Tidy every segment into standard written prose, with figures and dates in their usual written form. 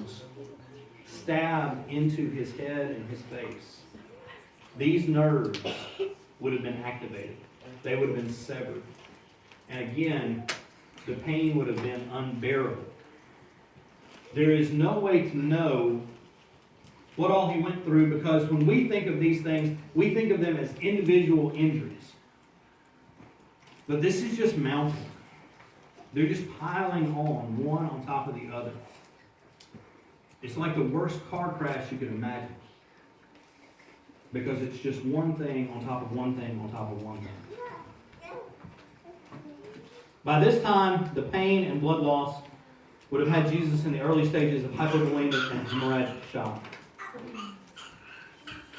words stabbed into his head and his face, these nerves would have been activated. They would have been severed. And again, the pain would have been unbearable. There is no way to know what all he went through, because when we think of these things, we think of them as individual injuries. But this is just mounting. They're just piling on top of the other. It's like the worst car crash you could imagine. Because it's just one thing on top of one thing on top of one thing. By this time, the pain and blood loss would have had Jesus in the early stages of hypovolemic and hemorrhagic shock.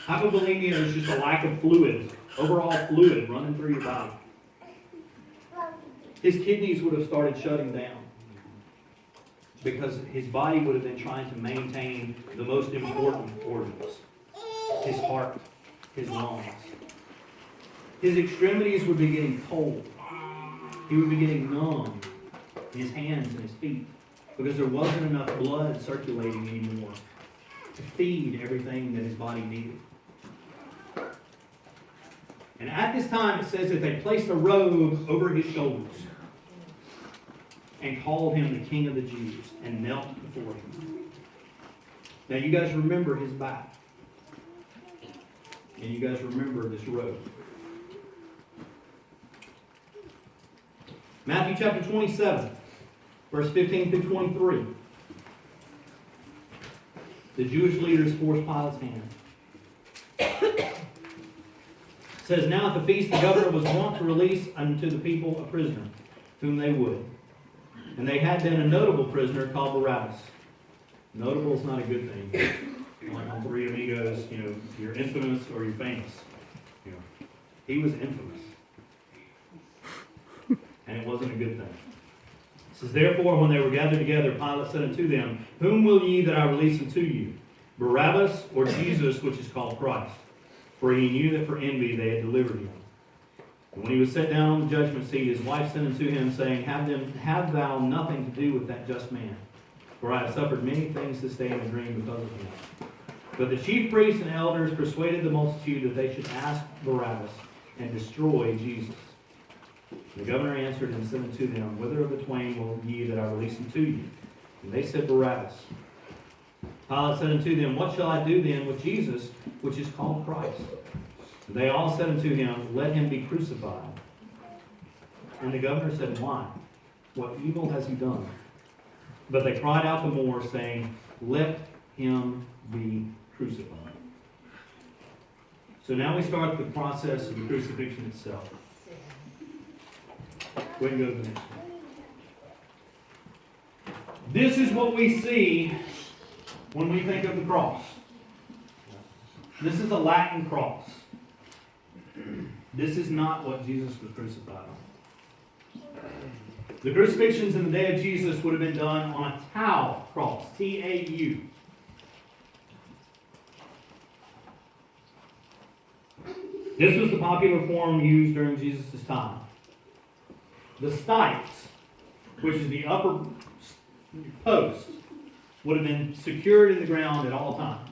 Hypovolemia is just a lack of fluid, overall fluid running through your body. His kidneys would have started shutting down because his body would have been trying to maintain the most important organs. His heart, his lungs. His extremities would be getting cold. He would be getting numb in his hands and his feet because there wasn't enough blood circulating anymore to feed everything that his body needed. And at this time, it says that they placed a robe over his shoulders and called him the King of the Jews and knelt before him. Now, you guys remember his back. And you guys remember this robe. Matthew chapter 27, verse 15 through 23. The Jewish leaders forced Pilate's hand. It says, now at the feast the governor was wont to release unto the people a prisoner, whom they would. And they had then a notable prisoner called Barabbas. Notable is not a good thing. Like on Three Amigos, you're infamous or you're famous. He was infamous. And it wasn't a good thing. It says, therefore, when they were gathered together, Pilate said unto them, whom will ye that I release unto you? Barabbas or Jesus, which is called Christ? For he knew that for envy they had delivered him. And when he was set down on the judgment seat, his wife sent unto him, saying, have thou nothing to do with that just man. For I have suffered many things this day in a dream because of him. But the chief priests and elders persuaded the multitude that they should ask Barabbas and destroy Jesus. The governor answered and said unto them, whither of the twain will ye that I release unto you? And they said, Barabbas. Pilate said unto them, what shall I do then with Jesus, which is called Christ? And they all said unto him, let him be crucified. And the governor said, why? What evil has he done? But they cried out the more, saying, let him be crucified. So now we start the process of the crucifixion itself. Go ahead and go to the next one. This is what we see when we think of the cross. This is a Latin cross. This is not what Jesus was crucified on. The crucifixions in the day of Jesus would have been done on a tau cross, T-A-U. This was the popular form used during Jesus' time. The stipes, which is the upper post, would have been secured in the ground at all times.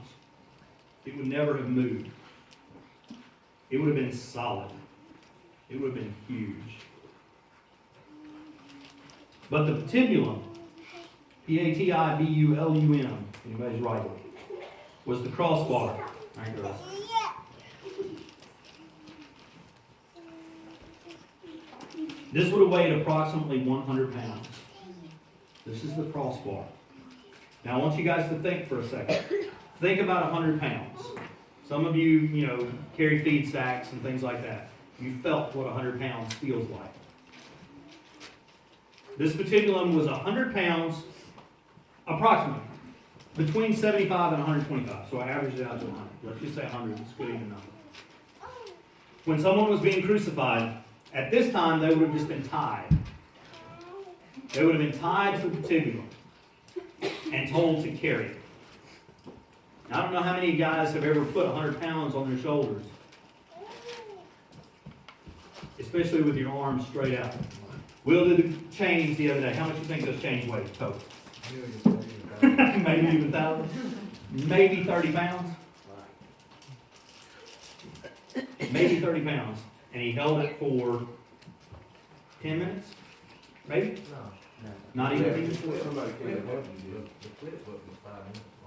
It would never have moved. It would have been solid. It would have been huge. But the patibulum, P-A-T-I-B-U-L-U-M, anybody's writing, was the crossbar. All right, girls. This would have weighed approximately 100 pounds. This is the crossbar. Now I want you guys to think for a second. Think about 100 pounds. Some of you, carry feed sacks and things like that. You felt what 100 pounds feels like. This patibulum was 100 pounds, approximately, between 75 and 125. So I averaged it out to 100. Let's just say 100. It's a good even number. When someone was being crucified, at this time, they would have just been tied. They would have been tied to the patibulum and told to carry it. Now, I don't know how many guys have ever put 100 pounds on their shoulders, especially with your arms straight out. Will did the chains the other day. How much do you think those chains weigh total? Maybe even 1,000. Maybe 30 pounds. Maybe 30 pounds. And he held it for 10 minutes? Maybe? Not even 10 minutes?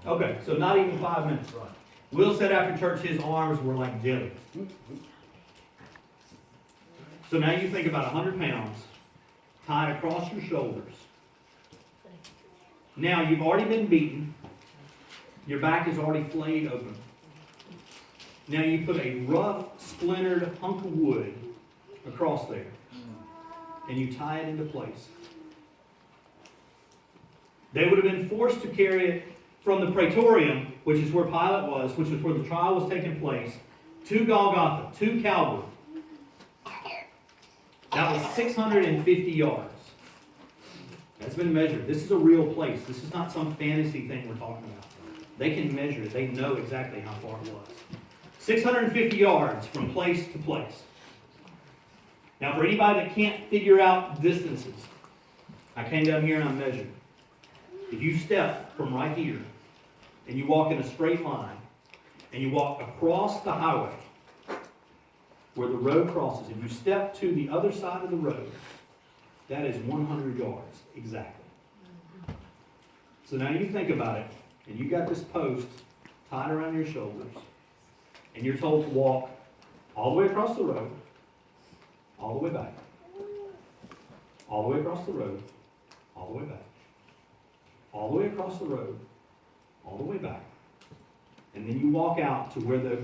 Okay, so not even 5 minutes. Will said after church his arms were like jelly. So now you think about 100 pounds tied across your shoulders. Now you've already been beaten. Your back is already flayed open. Now you put a rough, splintered hunk of wood across there. And you tie it into place. They would have been forced to carry it from the Praetorium, which is where Pilate was, which is where the trial was taking place, to Golgotha, to Calvary. That was 650 yards. That's been measured. This is a real place. This is not some fantasy thing we're talking about. They can measure it. They know exactly how far it was. 650 yards from place to place. Now, for anybody that can't figure out distances, I came down here and I measured. If you step from right here, and you walk in a straight line, and you walk across the highway, where the road crosses, if you step to the other side of the road, that is 100 yards, exactly. So now you think about it, and you got this post tied around your shoulders, and you're told to walk all the way across the road, all the way back, all the way across the road, all the way back, all the way across the road, all the way back, and then you walk out to where the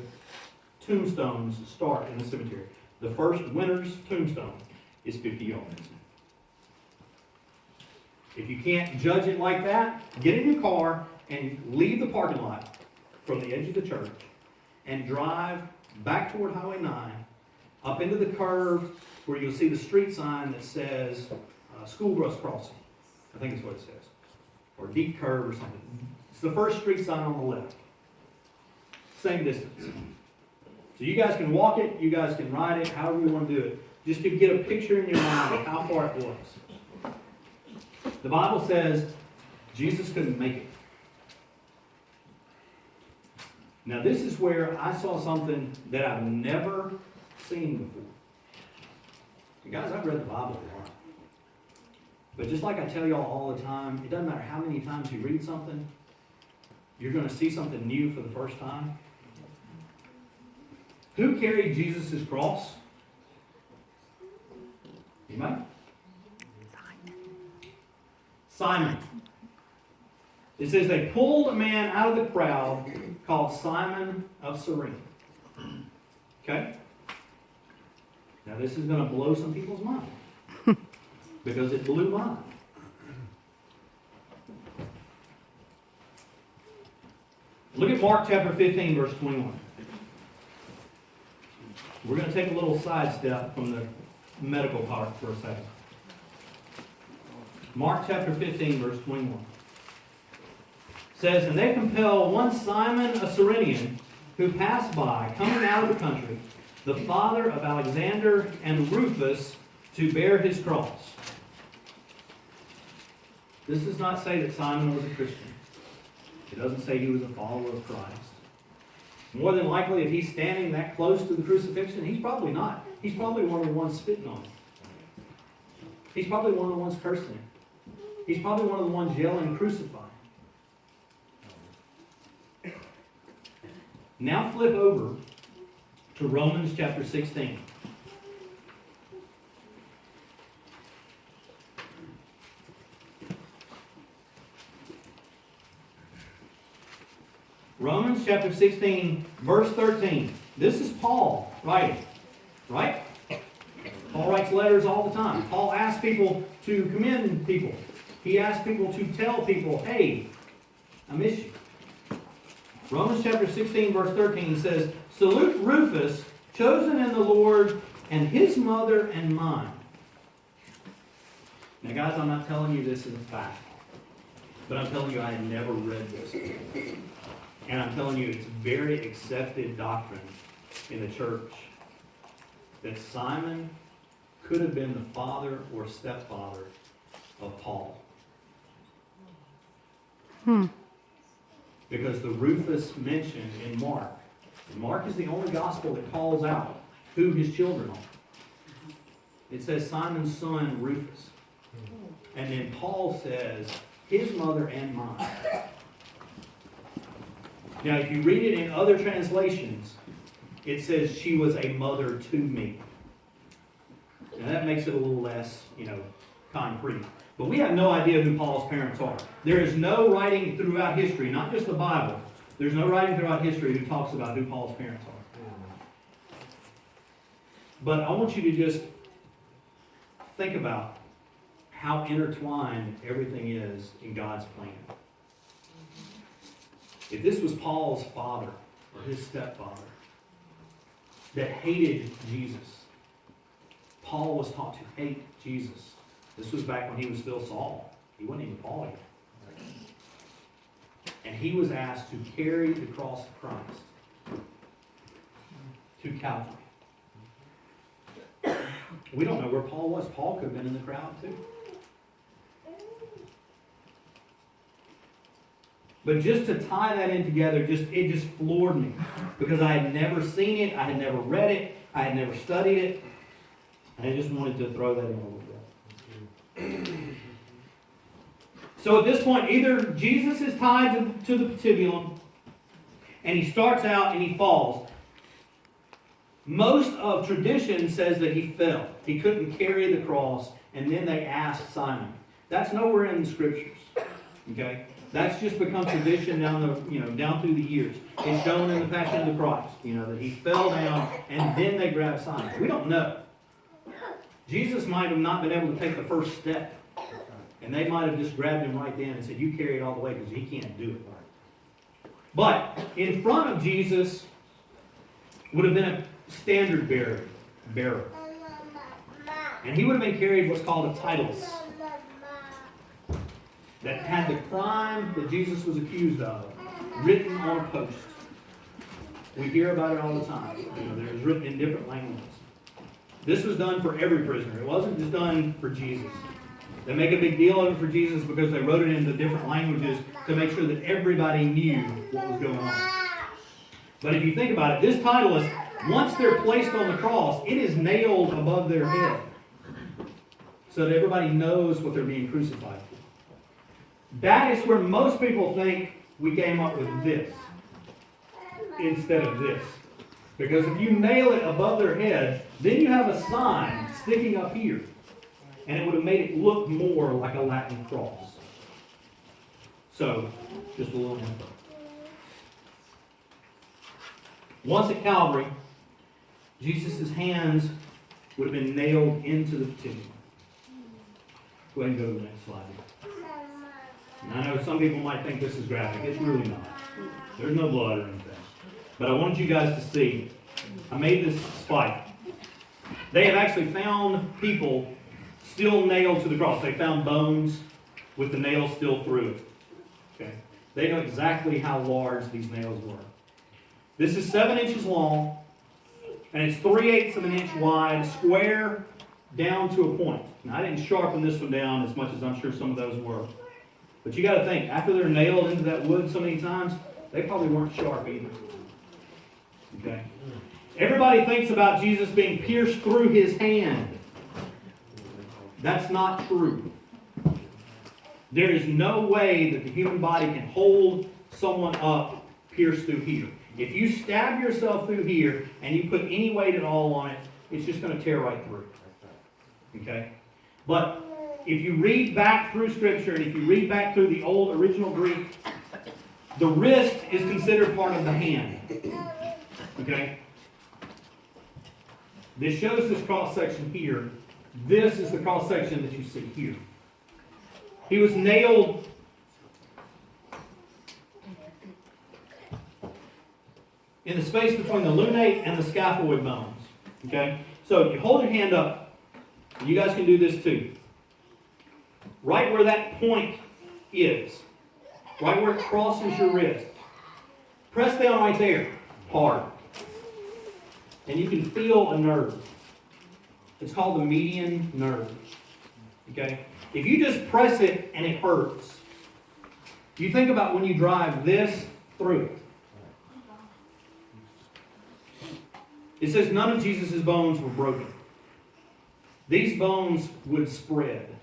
tombstones start in the cemetery. The first winner's tombstone is 50 yards. If you can't judge it like that, get in your car and leave the parking lot from the edge of the church and drive back toward Highway 9, up into the curve where you'll see the street sign that says school bus crossing. I think that's what it says. Or deep curve or something. It's the first street sign on the left. Same distance. So you guys can walk it, you guys can ride it, however you want to do it. Just to get a picture in your mind of how far it was. The Bible says Jesus couldn't make it. Now this is where I saw something that I've never seen before. And guys, I've read the Bible a lot. But just like I tell y'all all the time, it doesn't matter how many times you read something, you're going to see something new for the first time. Who carried Jesus' cross? Anybody? Simon. It says they pulled a man out of the crowd called Simon of Cyrene. Okay? Now this is going to blow some people's mind. Because it blew mine. Look at Mark chapter 15, verse 21. We're going to take a little sidestep from the medical part for a second. Mark chapter 15, verse 21. Says, and they compel one Simon a Cyrenian, who passed by, coming out of the country, the father of Alexander and Rufus, to bear his cross. This does not say that Simon was a Christian. It doesn't say he was a follower of Christ. More than likely, if he's standing that close to the crucifixion, he's probably not. He's probably one of the ones spitting on him. He's probably one of the ones cursing him. He's probably one of the ones yelling, crucify him. Now flip over to Romans chapter 16. Romans chapter 16, verse 13. This is Paul writing, right? Paul writes letters all the time. Paul asks people to commend people. He asks people to tell people, hey, I miss you. Romans chapter 16, verse 13 says, salute Rufus, chosen in the Lord, and his mother and mine. Now guys, I'm not telling you this as a fact, but I'm telling you I had never read this. And I'm telling you, it's very accepted doctrine in the church that Simon could have been the father or stepfather of Paul. Because the Rufus mentioned in Mark, and Mark is the only gospel that calls out who his children are. It says Simon's son Rufus. And then Paul says, his mother and mine. Now, if you read it in other translations, it says she was a mother to me. Now, that makes it a little less, concrete. But we have no idea who Paul's parents are. There is no writing throughout history, not just the Bible. There's no writing throughout history who talks about who Paul's parents are. But I want you to just think about how intertwined everything is in God's plan. If this was Paul's father or his stepfather that hated Jesus, Paul was taught to hate Jesus. This was back when he was still Saul. He wasn't even Paul yet. And he was asked to carry the cross of Christ to Calvary. We don't know where Paul was. Paul could have been in the crowd too. But just to tie that in together, it just floored me. Because I had never seen it, I had never read it, I had never studied it. And I just wanted to throw that in a little bit. So at this point, either Jesus is tied to the patibulum, and he starts out and he falls. Most of tradition says that he fell. He couldn't carry the cross, and then they asked Simon. That's nowhere in the scriptures. Okay? That's just become tradition down through the years. It's shown in the Passion of the Christ, that he fell down and then they grabbed Simon. We don't know. Jesus might have not been able to take the first step. And they might have just grabbed him right then and said, you carry it all the way because he can't do it. But in front of Jesus would have been a standard bearer. And he would have been carried what's called a titles. That had the crime that Jesus was accused of written on a post. We hear about it all the time. It's written in different languages. This was done for every prisoner. It wasn't just done for Jesus. They make a big deal of it for Jesus because they wrote it in the different languages to make sure that everybody knew what was going on. But if you think about it, this title is, once they're placed on the cross, it is nailed above their head. So that everybody knows what they're being crucified for. That is where most people think we came up with this instead of this. Because if you nail it above their head, then you have a sign sticking up here. And it would have made it look more like a Latin cross. So, just a little info. Once at Calvary, Jesus' hands would have been nailed into the patibulum. Go ahead and go to the next slide. And I know some people might think this is graphic. It's really not. There's no blood or anything. But I wanted you guys to see. I made this spike. They have actually found people still nailed to the cross. They found bones with the nails still through it. Okay? They know exactly how large these nails were. This is 7 inches long, and it's 3/8 of an inch wide, square down to a point. Now, I didn't sharpen this one down as much as I'm sure some of those were. But you got to think, after they're nailed into that wood so many times, they probably weren't sharp either. Okay? Everybody thinks about Jesus being pierced through his hand. That's not true. There is no way that the human body can hold someone up pierced through here. If you stab yourself through here and you put any weight at all on it, it's just going to tear right through. Okay? But if you read back through Scripture and if you read back through the old original Greek, the wrist is considered part of the hand. Okay? This shows this cross-section here. This is the cross-section that you see here. He was nailed in the space between the lunate and the scaphoid bones. Okay? So if you hold your hand up, you guys can do this too. Right where that point is, right where it crosses your wrist, press down right there, hard. And you can feel a nerve. It's called the median nerve. Okay? If you just press it and it hurts, You think about when you drive this through it. It says none of Jesus' bones were broken. These bones would spread.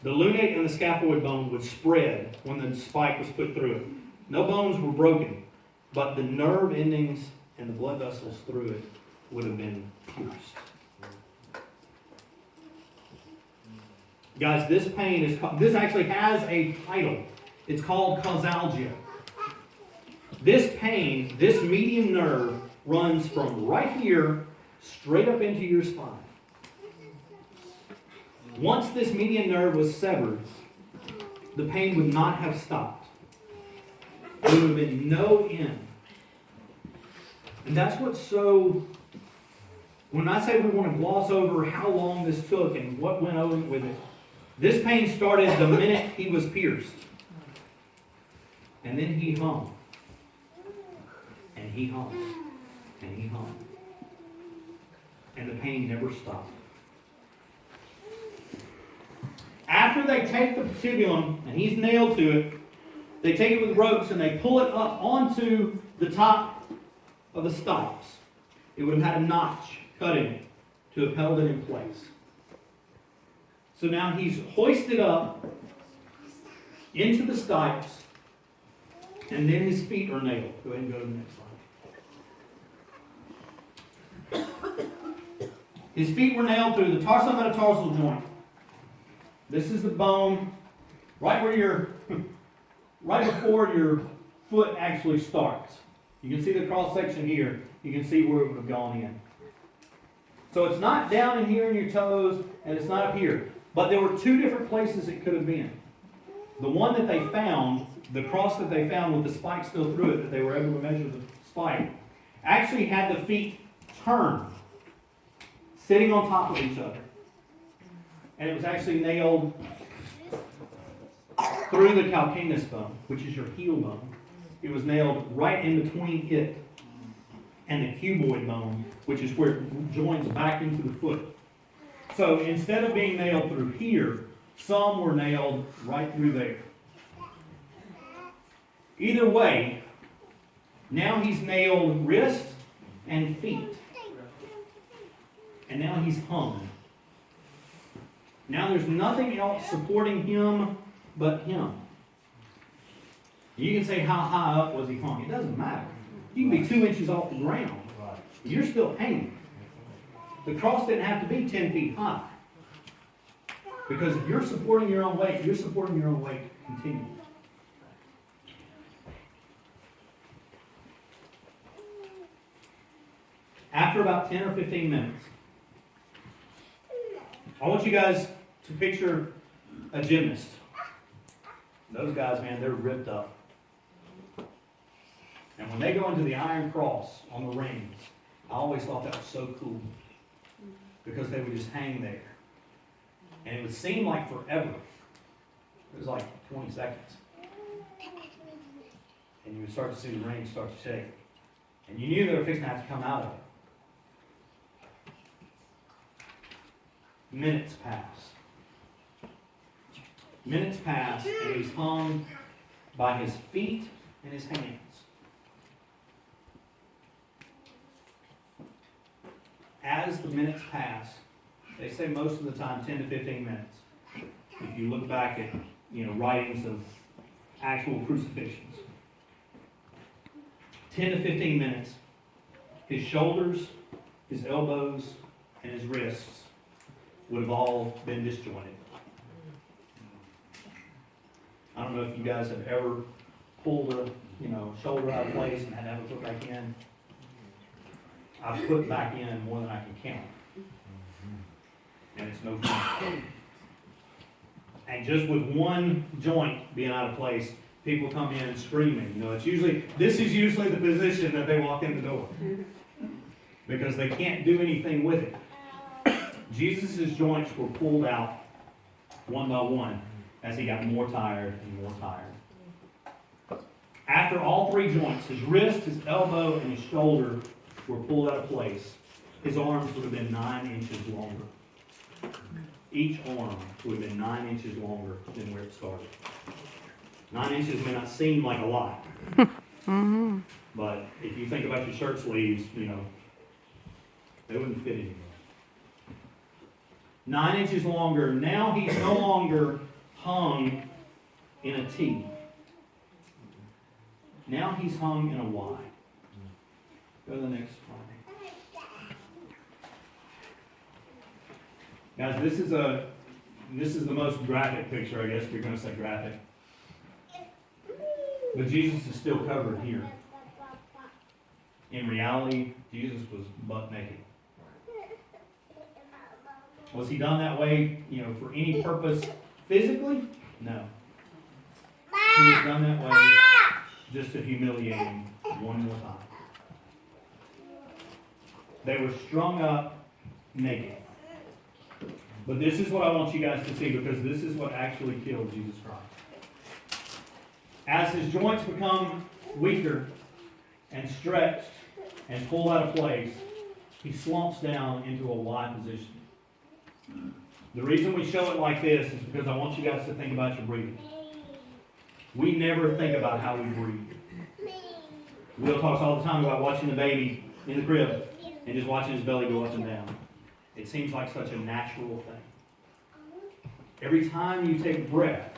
The lunate and the scaphoid bone would spread when the spike was put through it. No bones were broken, but the nerve endings and the blood vessels through it would have been pierced. Guys, this pain is, this actually has a title. It's called causalgia. This pain, this median nerve, runs from right here straight up into your spine. Once this median nerve was severed, the pain would not have stopped. There would have been no end. And that's what's so... When I say we want to gloss over how long this took and what went on with it, this pain started the minute he was pierced. And then he hung. And he hung. And he hung. And the pain never stopped. After they take the patibulum, and he's nailed to it, they take it with ropes and they pull it up onto the top of the stipes. It would have had a notch cut in it to have held it in place. So now he's hoisted up into the stipes, and then his feet are nailed. Go ahead and go to the next slide. His feet were nailed through the tarsometatarsal joint. This is the bone right where right before your foot actually starts. You can see the cross section here. You can see where it would have gone in. So it's not down in here in your toes, and it's not up here. But there were two different places it could have been. The one that they found, the cross that they found with the spike still through it, that they were able to measure the spike, actually had the feet turned, sitting on top of each other. And it was actually nailed through the calcaneus bone, which is your heel bone. It was nailed right in between it and the cuboid bone, which is where it joins back into the foot. So instead of being nailed through here, some were nailed right through there. Either way, now he's nailed wrist and feet. And now he's hung. Now there's nothing else supporting him but him. You can say, how high up was he hung? It doesn't matter. You can be 2 inches off the ground. You're still hanging. The cross didn't have to be 10 feet high. Because if you're supporting your own weight, you're supporting your own weight continually. After about 10 or 15 minutes, I want you guys to picture a gymnast. Those guys, man, they're ripped up. And when they go into the iron cross on the rings, I always thought that was so cool. Because they would just hang there. And it would seem like forever. It was like 20 seconds. And you would start to see the rings start to shake. And you knew they were fixing to have to come out of it. Minutes pass. Minutes pass, and he's hung by his feet and his hands. As the minutes pass, they say most of the time 10 to 15 minutes. If you look back at, writings of actual crucifixions. 10 to 15 minutes, his shoulders, his elbows, and his wrists would have all been disjointed. I don't know if you guys have ever pulled a shoulder out of place and had to have it put back in. I've put back in more than I can count. And it's no fun. And just with one joint being out of place, people come in screaming. This is usually the position that they walk in the door. Because they can't do anything with it. Jesus' joints were pulled out one by one as he got more tired and more tired. After all three joints, his wrist, his elbow, and his shoulder were pulled out of place, his arms would have been 9 inches longer. Each arm would have been 9 inches longer than where it started. 9 inches may not seem like a lot. But if you think about your shirt sleeves, you know, they wouldn't fit anymore. 9 inches longer. Now he's no longer hung in a T. Now he's hung in a Y. Go to the next slide. Guys, this is the most graphic picture, I guess, if you're going to say graphic. But Jesus is still covered here. In reality, Jesus was butt naked. Was he done that way, you know, for any purpose physically? No. He was done that way just to humiliate him one more time. They were strung up naked. But this is what I want you guys to see, because this is what actually killed Jesus Christ. As his joints become weaker and stretched and pulled out of place, he slumps down into a Y position. The reason we show it like this is because I want you guys to think about your breathing. We never think about how we breathe. Will talks all the time about watching the baby in the crib and just watching his belly go up and down. It seems like such a natural thing. Every time you take breath,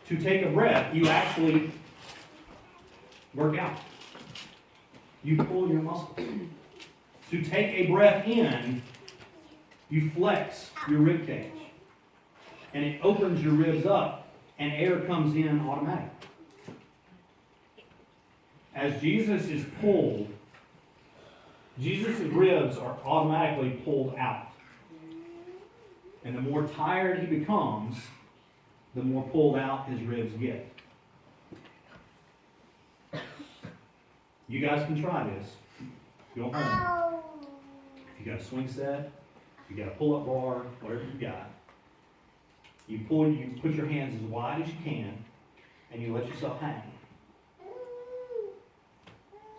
to take a breath, you actually work out. You pull your muscles. To take a breath in, you flex your rib cage. And it opens your ribs up, and air comes in automatically. As Jesus is pulled, Jesus' ribs are automatically pulled out. And the more tired he becomes, the more pulled out his ribs get. You guys can try this. Go home. If you got a swing set, if you got a pull-up bar, whatever you got, you put your hands as wide as you can, and you let yourself hang.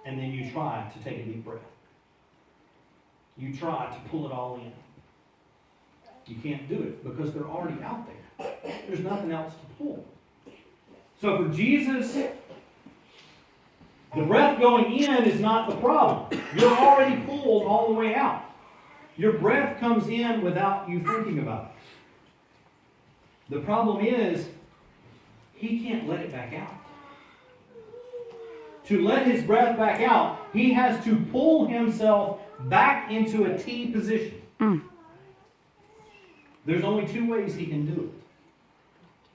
And then you try to take a deep breath. You try to pull it all in. You can't do it because they're already out there. There's nothing else to pull. So for Jesus, the breath going in is not the problem. You're already pulled all the way out. Your breath comes in without you thinking about it. The problem is, he can't let it back out. To let his breath back out, he has to pull himself back into a T position. There's only two ways he can do it.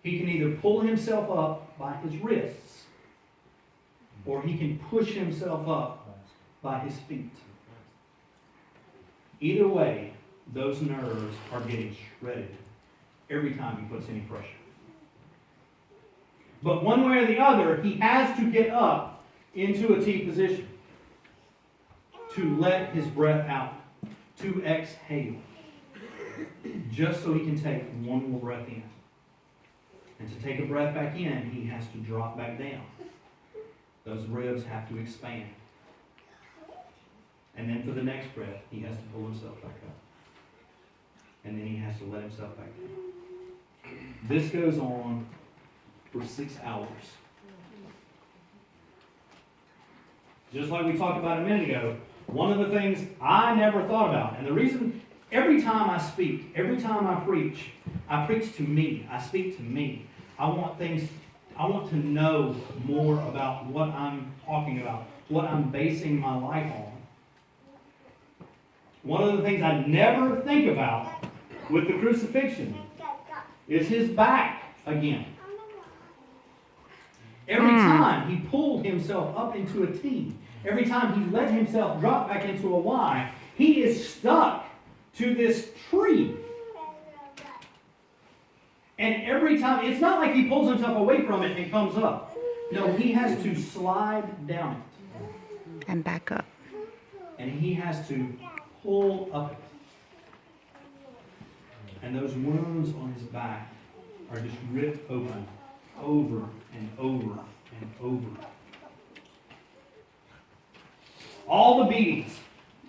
He can either pull himself up by his wrists, or he can push himself up by his feet. Either way, those nerves are getting shredded every time he puts any pressure. But one way or the other, he has to get up into a T position to let his breath out, to exhale, just so he can take one more breath in. And to take a breath back in, he has to drop back down. Those ribs have to expand. And then for the next breath, he has to pull himself back up. And then he has to let himself back down. This goes on for 6 hours. Just like we talked about a minute ago, one of the things I never thought about, and the reason every time I speak, every time I preach to me. I speak to me. I want to know more about what I'm talking about, what I'm basing my life on. One of the things I never think about with the crucifixion is his back again. Every time he pulled himself up into a T, every time he let himself drop back into a Y, he is stuck to this tree. And every time, it's not like he pulls himself away from it and comes up. No, he has to slide down it. And back up. And he has to pull up it. And those wounds on his back are just ripped open over and over and over. All the beatings,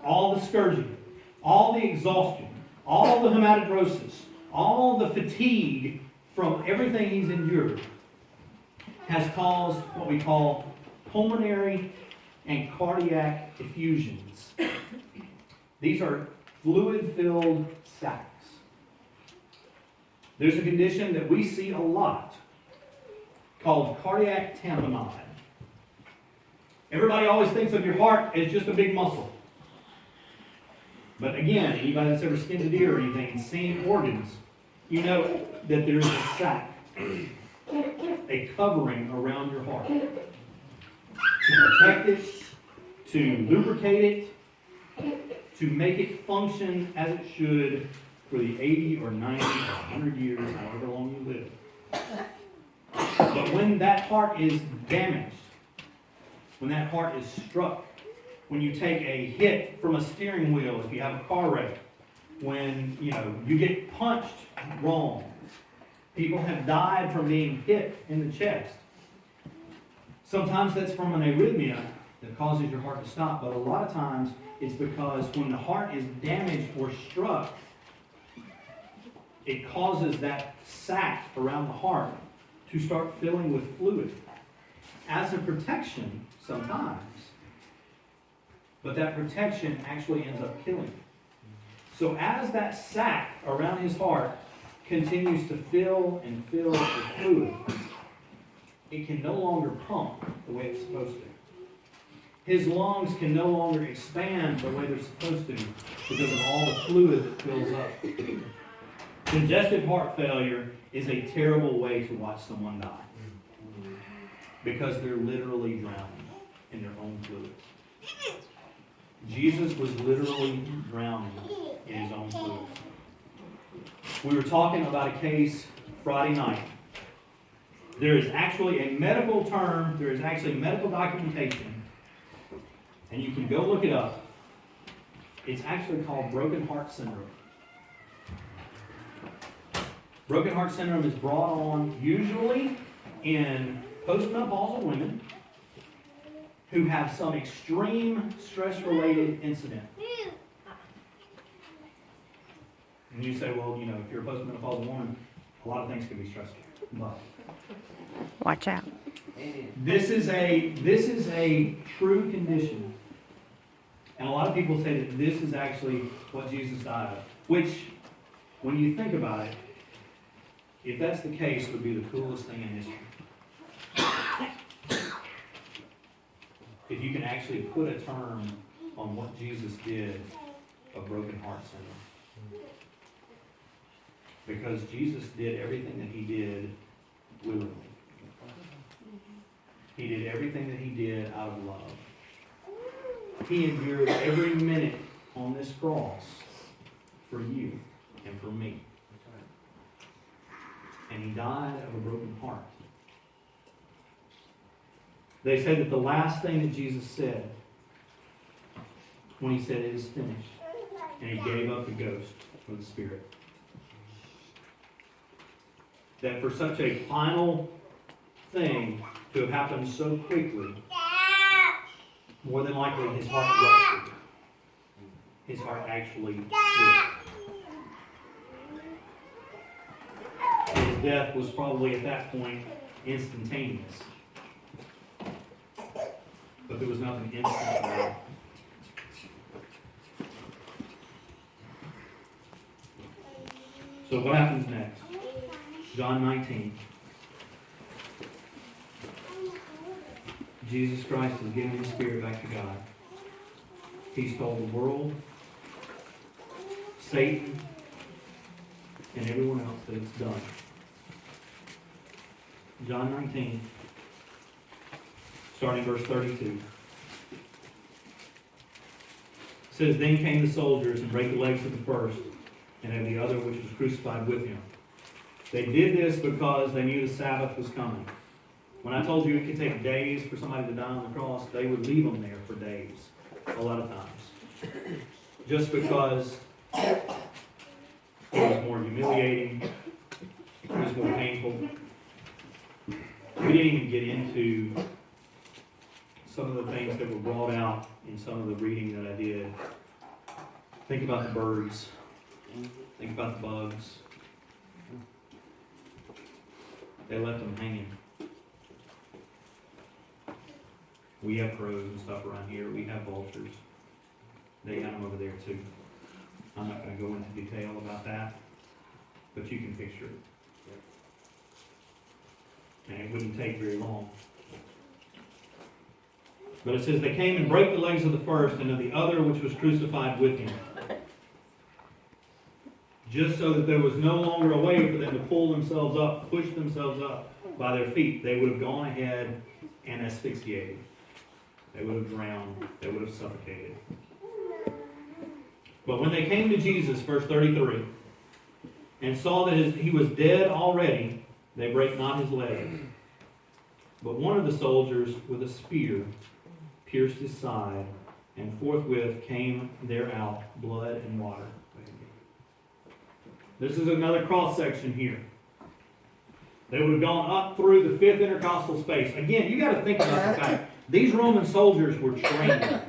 all the scourging, all the exhaustion, all the hematidrosis, all the fatigue from everything he's endured has caused what we call pulmonary and cardiac effusions. These are fluid-filled sacs. There's a condition that we see a lot called cardiac tamponade. Everybody always thinks of your heart as just a big muscle. But again, anybody that's ever skinned a deer or anything and seen organs, you know that there's a sac, a covering around your heart to protect it, to lubricate it, to make it function as it should for the 80 or 90 or 100 years, however long you live. But when that heart is damaged, when that heart is struck, when you take a hit from a steering wheel, if you have a car wreck, when you get punched wrong, people have died from being hit in the chest. Sometimes that's from an arrhythmia that causes your heart to stop, but a lot of times it's because when the heart is damaged or struck, it causes that sac around the heart to start filling with fluid as a protection sometimes. But that protection actually ends up killing him. So as that sac around his heart continues to fill and fill with fluid, it can no longer pump the way it's supposed to. His lungs can no longer expand the way they're supposed to because of all the fluid that fills up. Congestive heart failure is a terrible way to watch someone die because they're literally drowning in their own fluid. Jesus was literally drowning in his own fluid. We were talking about a case Friday night. There is actually a medical term, there is actually medical documentation, and you can go look it up. It's actually called broken heart syndrome. Broken heart syndrome is brought on usually in postmenopausal women who have some extreme stress-related incident. And you say, well, if you're a postmenopausal woman, a lot of things can be stressful. But watch out. This is a true condition. And a lot of people say that this is actually what Jesus died of. Which, when you think about it, if that's the case, would be the coolest thing in history. If you can actually put a term on what Jesus did of broken heart syndrome. Because Jesus did everything that he did willingly. He did everything that he did out of love. He endured every minute on this cross for you and for me. And he died of a broken heart. They say that the last thing that Jesus said when he said it is finished, and he gave up the ghost for the spirit, that for such a final thing to have happened so quickly, more than likely his heart ruptured. His heart actually split. His death was probably at that point instantaneous. But there was nothing instant about it. So what happens next? John 19. Jesus Christ is giving his spirit back to God. He's told the world, Satan, and everyone else that it's done. John 19, starting verse 32. It says, Then came the soldiers and brake the legs of the first and of the other which was crucified with him. They did this because they knew the Sabbath was coming. When I told you it could take days for somebody to die on the cross, they would leave them there for days, a lot of times. Just because it was more humiliating, it was more painful. We didn't even get into some of the things that were brought out in some of the reading that I did. Think about the birds. Think about the bugs. They left them hanging. We have crows and stuff around here. We have vultures. They got them over there too. I'm not going to go into detail about that, but you can picture it. And it wouldn't take very long. But it says, they came and brake the legs of the first and of the other which was crucified with him. Just so that there was no longer a way for them to pull themselves up, push themselves up by their feet. They would have gone ahead and asphyxiated. They would have drowned. They would have suffocated. But when they came to Jesus, verse 33, and saw that he was dead already, they brake not his legs. But one of the soldiers with a spear pierced his side, and forthwith came there out blood and water. This is another cross section here. They would have gone up through the fifth intercostal space. Again, you got to think about the fact these Roman soldiers were trained.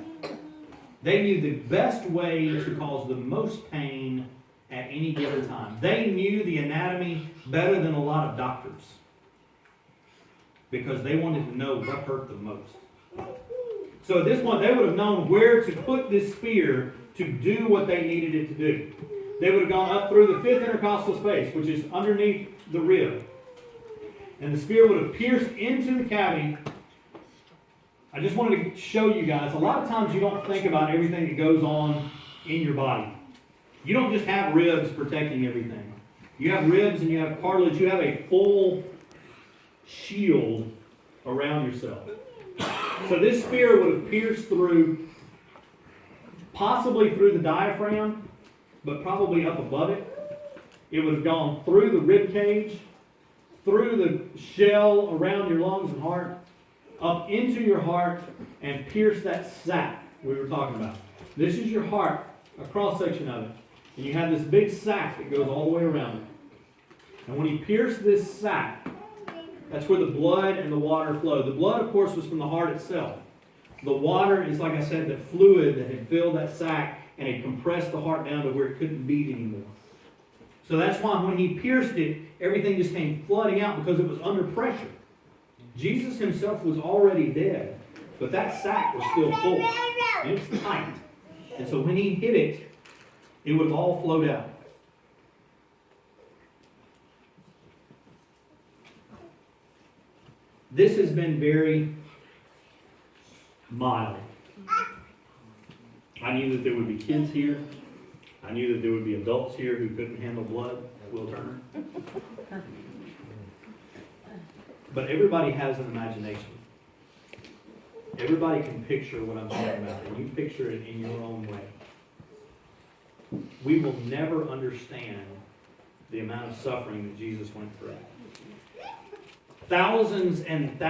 They knew the best way to cause the most pain at any given time. They knew the anatomy better than a lot of doctors because they wanted to know what hurt the most. So at this point, they would have known where to put this spear to do what they needed it to do. They would have gone up through the fifth intercostal space, which is underneath the rib. And the spear would have pierced into the cavity. I just wanted to show you guys, a lot of times you don't think about everything that goes on in your body. You don't just have ribs protecting everything. You have ribs and you have cartilage. You have a full shield around yourself. So this spear would have pierced through, possibly through the diaphragm, but probably up above it. It would have gone through the rib cage, through the shell around your lungs and heart, up into your heart, and pierced that sac we were talking about. This is your heart, a cross section of it. And you have this big sac that goes all the way around it. And when he pierced this sac, that's where the blood and the water flowed. The blood, of course, was from the heart itself. The water is, like I said, the fluid that had filled that sac and it compressed the heart down to where it couldn't beat anymore. So that's why when he pierced it, everything just came flooding out because it was under pressure. Jesus himself was already dead, but that sac was still full. And it was tight. And so when he hit it, it would have all flowed out. This has been very mild. I knew that there would be kids here. I knew that there would be adults here who couldn't handle blood. Will Turner. But everybody has an imagination. Everybody can picture what I'm talking about, and you picture it in your own way. We will never understand the amount of suffering that Jesus went through. Thousands and thousands